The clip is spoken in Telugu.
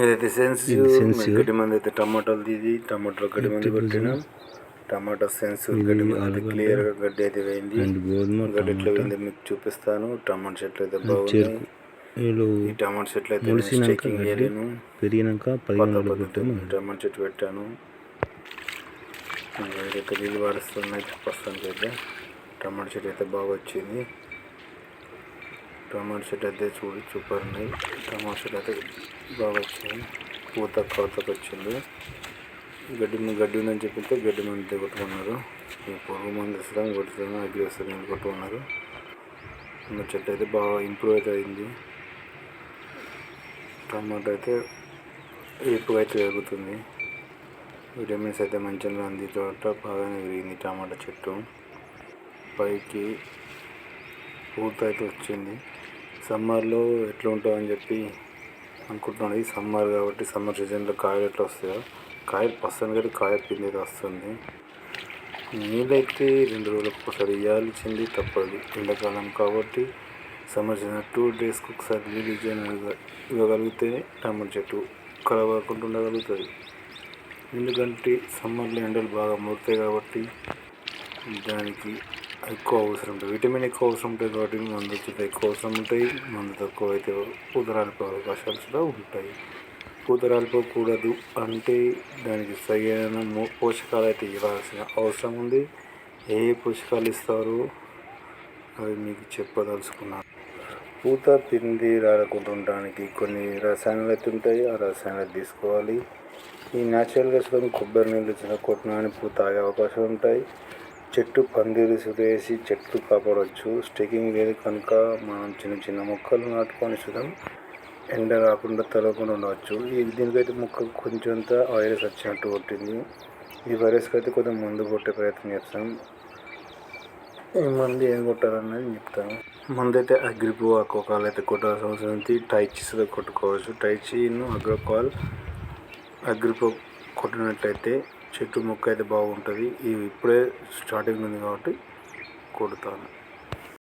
ఇదైతే సెన్సివ్ గడ్డి మంది అయితే టమాటాలు తీసి టమాటాలు గడ్డి మంది కొట్టినాం. టమాటా సెన్సివ్ గడ్డి మంది క్లియర్గా గడ్డి అయితే వేయింది. గడ్డి ఎట్లా వేయింది మీకు చూపిస్తాను. టమాటా చెట్లు అయితే బాగున్నాయి. ఈ టమాటా చెట్లు అయితే స్టేకింగ్ వేయలేను. పెరిగినాక టమాటా చెట్టు పెట్టాను. అయితే నీళ్ళు వాడుస్తున్నాయి. ప్రస్తుతానికి అయితే టమాటా చెట్టు అయితే బాగా వచ్చింది. టమాటా చెట్టు అయితే సూపర్ ఉన్నాయి. టమాటా చెట్టు అయితే బాగా వచ్చింది. పూత కోతకు వచ్చింది. గడ్డి ఉందని చెప్పితే గడ్డి మంది కొట్టుకున్నారు. ఈ పురుగు మంది వస్తాం కొట్టుకున్నాం. అగ్గి వస్తుంది కొట్టుకున్నారు. చెట్టు అయితే బాగా ఇంప్రూవ్ అయితే అయింది. టమాటా అయితే ఎక్కువ అయితే పెరుగుతుంది. విటమిన్స్ అయితే మంచిగా అంది. చోట బాగానే పెరిగింది టమాటా చెట్టు. పైకి పూత అయితే వచ్చింది. సమ్మర్లో ఎట్లా ఉంటుందని చెప్పి అనుకుంటున్నాను. ఇది సమ్మర్ కాబట్టి సమ్మర్ సీజన్లో కాయలు ఎట్లా వస్తాయో కాయలు వస్తుంది కానీ కాయ పిండి అయితే వస్తుంది. నీళ్ళైతే 2 రోజులకు ఒకసారి ఇవ్వాల్సింది తప్పదు. ఎండాకాలం కాబట్టి సమ్మర్ సీజన్ 2 డేస్కి ఒకసారి నీళ్ళు ఇవ్వగలిగితే టమాటా చెట్టు ఖరాబ్ అవ్వకుండా ఉండగలుగుతుంది. ఎందుకంటే సమ్మర్లో ఎండలు బాగా ముడతాయి కాబట్టి దానికి ఎక్కువ అవసరం ఉంటుంది. విటమిన్ ఎక్కువ అవసరం ఉంటుంది కాబట్టి మందు చెట్టు ఎక్కువ అవసరం ఉంటాయి. మందు తక్కువ అయితే పూత రాలిపోయే అవకాశాలు కూడా ఉంటాయి. పూత రాలిపోకూడదు అంటే దానికి సరైన పోషకాలు అయితే ఇవ్వాల్సిన అవసరం ఉంది. ఏ పోషకాలు ఇస్తారు అవి మీకు చెప్పదలుచుకున్నాను. పూత పిండి రాలకుండా ఉండడానికి కొన్ని రసాయనాలు అయితే ఉంటాయి. ఆ రసాయనాలు తీసుకోవాలి. ఈ న్యాచురల్గా చూద్దాం కొబ్బరి నీళ్ళు చిన్న కొట్టిన అని పూత తాగే అవకాశం ఉంటాయి. చెట్టు పందిరి వేసి చెట్లు కాపాడవచ్చు. స్టేకింగ్ లేదు కనుక మనం చిన్న చిన్న మొక్కలు నాటుకొని చూద్దాం ఎండ రాకుండా తలగకుండా ఉండవచ్చు. దీనికైతే మొక్కకు కొంచెంత వైరస్ వచ్చినట్టు కొట్టింది. ఈ వైరస్కి అయితే కొంచెం మందు కొట్టే ప్రయత్నం చేస్తాం. ఈ మందు ఏం కొట్టాలన్నది చెప్తాను. మందు అయితే అగ్రిపో అక్వాకాల్ అయితే కొట్టాల్సిన అవసరం ఉంది. టైచీస్లో కొట్టుకోవచ్చు. టైచీను అగ్రిపో కొట్టినట్లయితే చెట్టు మొక్క అయితే బాగుంటుంది. ఇవి ఇప్పుడే స్టార్టింగ్ ఉంది కాబట్టి కొడతాను.